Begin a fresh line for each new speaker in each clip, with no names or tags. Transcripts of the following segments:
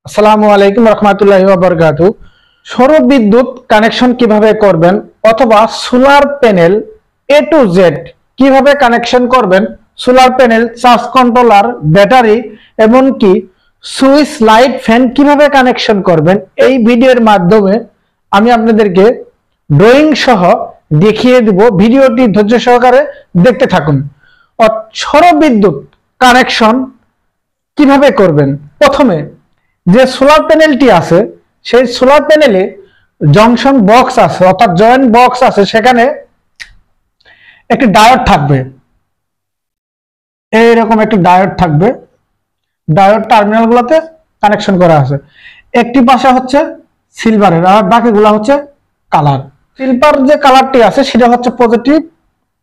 আসসালামু আলাইকুম রহমতুল্লাহি ওয়া বারাকাতুহু। সৌর বিদ্যুৎ কানেকশন কিভাবে করবেন অথবা solar panel A to Z কিভাবে কানেকশন করবেন, solar panel, charge controller, battery, এমনকি সুইচ, লাইট, ফ্যান কিভাবে কানেকশন করবেন, এই ভিডিওর মাধ্যমে আমি আপনাদেরকে ড্রয়িং সহ দেখিয়ে দিব। ভিডিওটি ধৈর্য সহকারে দেখতে থাকুন। সৌর বিদ্যুৎ কানেকশন কিভাবে করবেন, প্রথমে যে সোলার প্যানেলটি আছে সেই সোলার প্যানেলে জংশন বক্স আছে অর্থাৎ জয়েন্ট বক্স আছে, সেখানে একটি ডায়োড থাকবে, এইরকম একটি ডায়োড থাকবে। ডায়োড টার্মিনাল গুলোতে কানেকশন করা আছে। একটি পাশে হচ্ছে সিলভারের আর বাকিগুলো হচ্ছে কালার। সিলভার যে কালারটি আছে সেটা হচ্ছে পজিটিভ,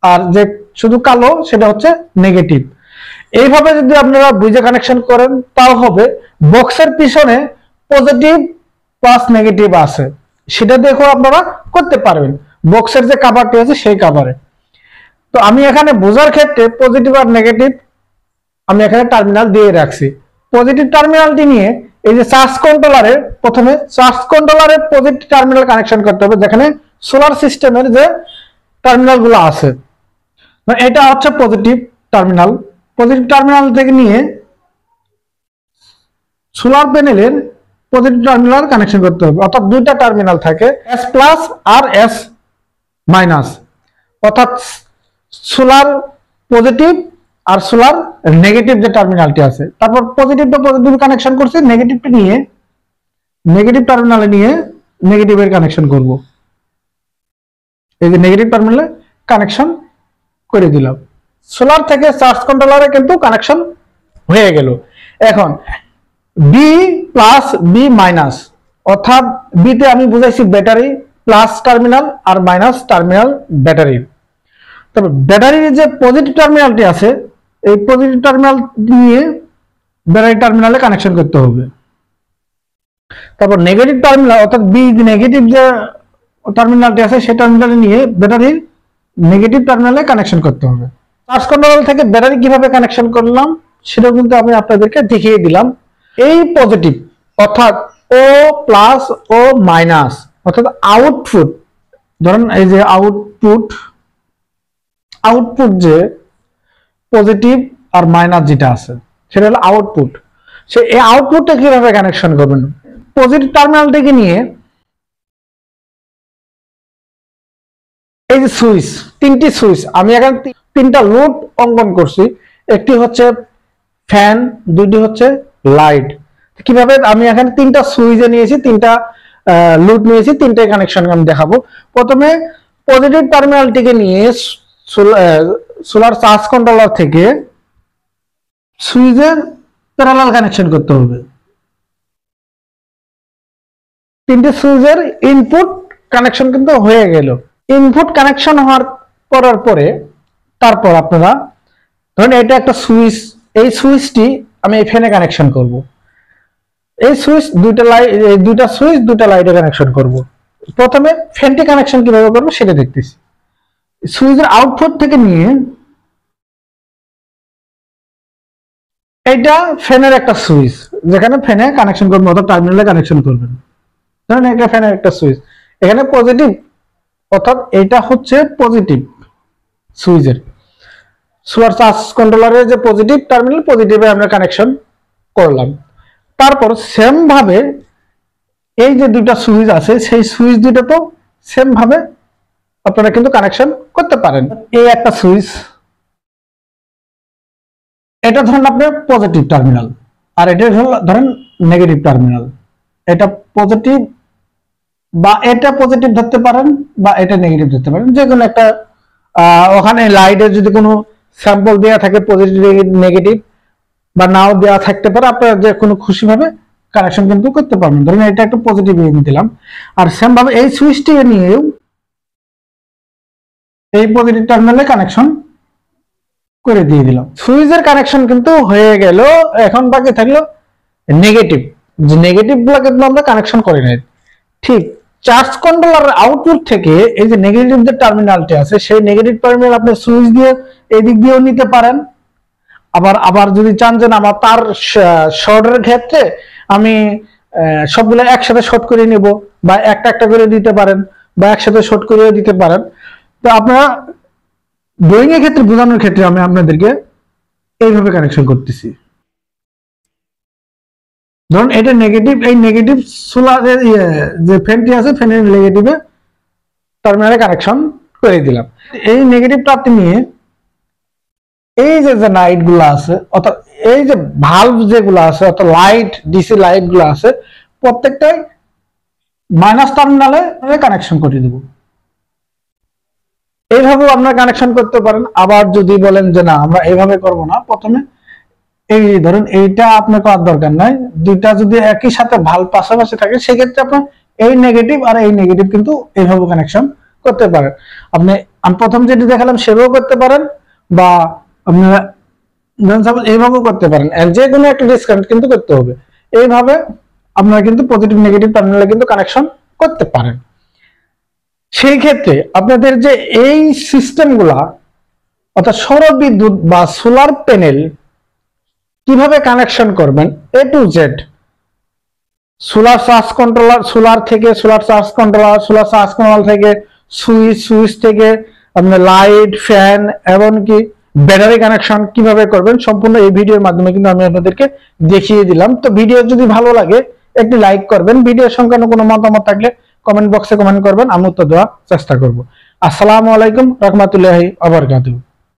আর যে শুধু কালো সেটা হচ্ছে নেগেটিভ। এইভাবে যদি আপনারা বুঝে কানেকশন করেন তাও হবে। বক্সের পিছনে পজিটিভ প্লাস নেগেটিভ আছে, সেটা দেখেও আপনারা করতে পারবেন। বক্সের যে কভারটি আছে সেই কভারে। তো আমি এখানে বোঝার ক্ষেত্রে পজিটিভ আর নেগেটিভ আমি এখানে টার্মিনাল দিয়ে রাখছি। পজিটিভ টার্মিনালটি নিয়ে এই যে চার্জ কন্ট্রোলারে, প্রথমে চার্জ কন্ট্রোলারে পজিটিভ টার্মিনাল কানেকশন করতে হবে, যেখানে সোলার সিস্টেমের যে টার্মিনাল গুলো আছে। এটা হচ্ছে পজিটিভ টার্মিনাল। পজিটিভ টার্মিনাল থেকে নিয়ে সোলার প্যানেলের পজিটিভ টার্মিনাল কানেকশন করতে হবে। অর্থাৎ দুইটা টার্মিনাল থাকে, এস প্লাস আর এস মাইনাস, অর্থাৎ সোলার পজিটিভ আর সোলার নেগেটিভ যে টার্মিনালটি আছে। তারপর পজিটিভটা পজিটিভ কানেকশন করছি, নেগেটিভটা নিয়ে নেগেটিভ টার্মিনালে নিয়ে নেগেটিভের কানেকশন করব। এই যে নেগেটিভ টার্মিনালে কানেকশন করে দিলাম। সোলার থেকে চার্জ কন্ট্রোলারে কিন্তু কানেকশন হয়ে গেল। এখন বি প্লাস বি মাইনাস, অর্থাৎ বিতে আমি বুঝাইছি ব্যাটারি, প্লাস টার্মিনাল আর মাইনাস টার্মিনাল ব্যাটারি। তবে ব্যাটারির যে পজিটিভ টার্মিনালটি আছে এই পজিটিভ টার্মিনাল নিয়ে ব্যাটারি টার্মিনালে কানেকশন করতে হবে। তারপর নেগেটিভ টার্মিনাল অর্থাৎ বি নেগেটিভ যে টার্মিনালটি আছে সেই টার্মিনালে নিয়ে ব্যাটারির নেগেটিভ টার্মিনালে কানেকশন করতে হবে। চার্জ কন্ট্রোলার থেকে ব্যাটারি কিভাবে কানেকশন করলাম সেটাও কিন্তু আমি আপনাদেরকে দেখিয়ে দিলাম। এই পজিটিভ অর্থাৎ ও প্লাস ও মাইনাস, অর্থাৎ আউটপুট, ধরেন এই যে আউটপুট যে পজিটিভ আর মাইনাস যেটা আছে সেটা হলো আউটপুট। সে এই আউটপুটটা কিভাবে কানেকশন করবেন, পজিটিভ টার্মিনাল থেকে নিয়ে এই যে সুইচ, তিনটি সুইচ আমি এখানে তিনটা লোড অঙ্কন করছি। একটি হচ্ছে ফ্যান, দুইটি হচ্ছে লাইট। কিভাবে আমি এখানে তিনটা সুইচে নিয়েছি, তিনটা লোড নিয়েছি, তিনটাই কানেকশন আমি দেখাবো। প্রথমে পজিটিভ টার্মিনালটিকে নিয়ে সোলার চার্জ কন্ট্রোলার থেকে সুইচের প্যারালাল কানেকশন করতে হবে। তিনটে সুইচের ইনপুট কানেকশন কিন্তু হয়ে গেল। ইনপুট কানেকশন করার পরে তারপর আপনারা ধরেন এটা একটা সুইচ, এই সুইচটি আমি এই ফ্যানে কানেকশন করব। এই সুইচ দুইটা সুইচ দুইটা লাইটে কানেকশন করব। প্রথমে ফ্যানটি কানেকশন কিভাবে করব সেটা দেখতেছি। সুইচের আউটপুট থেকে নিয়ে এটা ফ্যানের একটা সুইচ, যেখানে ফ্যানে কানেকশন করবেন অর্থাৎ টার্মিনালে কানেকশন করবেন। ধরেন এটা ফ্যানের একটা সুইচ, এখানে পজিটিভ অর্থাৎ এটা হচ্ছে পজিটিভ সুইচের সোলার চার্জ কন্ট্রোলারের যে পজিটিভ টার্মিনাল, পজিটিভে আমরা কানেকশন করলাম। তারপর সেম ভাবে এই যে দুইটা সুইচ আছে সেই সুইচ দুইটা তো সেম ভাবে আপনারা কিন্তু কানেকশন করতে পারেন। এই একটা সুইচ, এটা ধরেন আপনার পজিটিভ টার্মিনাল আর এটা ধরেন নেগেটিভ টার্মিনাল। এটা পজিটিভ বা এটা পজিটিভ ধরতে পারেন বা এটা নেগেটিভ ধরতে পারেন, যে কোনো একটা। ওখানে লাইটের যদি কোনো স্যাম্পল দেওয়া থাকে পজিটিভ নেগেটিভ বা নাও দেওয়া থাকতে পারে, আপনারা যে কোনো খুশি ভাবে কানেকশন কিন্তু করতে পারবেন। ধরুন এটা একটা পজিটিভ দিলাম, আর সেম ভাবে এই সুইচটি নিয়েও এই পজিটিভ টার্মিনালে কানেকশন করে দিয়ে দিলাম। সুইচের কানেকশন কিন্তু হয়ে গেল। এখন বাকি থাকলো নেগেটিভ, যে নেগেটিভ গুলো কিন্তু আমরা কানেকশন করে নাই। ঠিক চার্জ কন্ট্রোলারের আউটপুট থেকে এই যে নেগেটিভ যে টার্মিনালটি আছে সেই নেগেটিভ টার্মিনাল আপনি সুইচ দিয়ে এই দিক দিয়েও নিতে পারেন। আবার যদি চান যে আমার তার শর্টের ক্ষেত্রে আমি সবগুলো একসাথে শর্ট করে নিব, বা একটা একটা করে দিতে পারেন, বা একসাথে শর্ট করেও দিতে পারেন। তো আপনারা ড্রয়িং এর ক্ষেত্রে বোঝানোর ক্ষেত্রে আমি আপনাদেরকে এইভাবে কানেকশন করতেছি। ধরুন এটা নেগেটিভ, এই নেগেটিভ সোলারের যে ফ্যানটি আছে ফ্যানের নেগেটিভে টার্মিনালে কানেকশন করে দিলাম। এই নেগেটিভ তারটি নিয়ে এই যে লাইট গুলো আছে, অর্থাৎ এই যে ভালভ যেগুলো আছে, অর্থাৎ লাইট, ডিসি লাইট গুলো আছে, প্রত্যেকটাই মাইনাস টার্মিনালে কানেকশন করে দেব। এইভাবেও আপনারা কানেকশন করতে পারেন। আবার যদি বলেন যে না আমরা এইভাবে করব না, প্রথমে এই ধরুন এইটা আপনার করার দরকার নাই, দুইটা যদি একই সাথে ভালভ পাশাপাশি থাকে সেক্ষেত্রে আপনার এই নেগেটিভ আর এই নেগেটিভ কিন্তু এইভাবে কানেকশন করতে পারেন। আপনি আমি প্রথম যেটি দেখালাম সেভাবেও করতে পারেন, বা আপনারা এইভাবেও করতে পারেন। যে কোনো একটা ডিসকানেক্ট কিন্তু করতে হবে। এইভাবে আপনারা কিন্তু পজিটিভ নেগেটিভ টার্মিনালে কিন্তু কানেকশন করতে পারেন। সেই ক্ষেত্রে আপনাদের যে এই সিস্টেমগুলা, অর্থাৎ সৌর বিদ্যুৎ বা সোলার প্যানেল কিভাবে কানেকশন করবেন A to Z, solar charge controller, solar থেকে solar charge controller, solar charge controller থেকে সুইচ, সুইচ থেকে আপনার লাইট, ফ্যান, এমনকি ব্যাটারি কানেকশন কিভাবে করবেন সম্পূর্ণ এই ভিডিওর মাধ্যমে কিন্তু আমি আপনাদেরকে দেখিয়ে দিলাম। তো ভিডিও যদি ভালো লাগে একটি লাইক করবেন, ভিডিও সংক্রান্ত কোনো মতামত থাকলে কমেন্ট বক্সে কমেন্ট করবেন, আমি উত্তর দেওয়ার চেষ্টা করব। আসসালামু আলাইকুম রাহমাতুল্লাহি ওয়া বারাকাতুহু।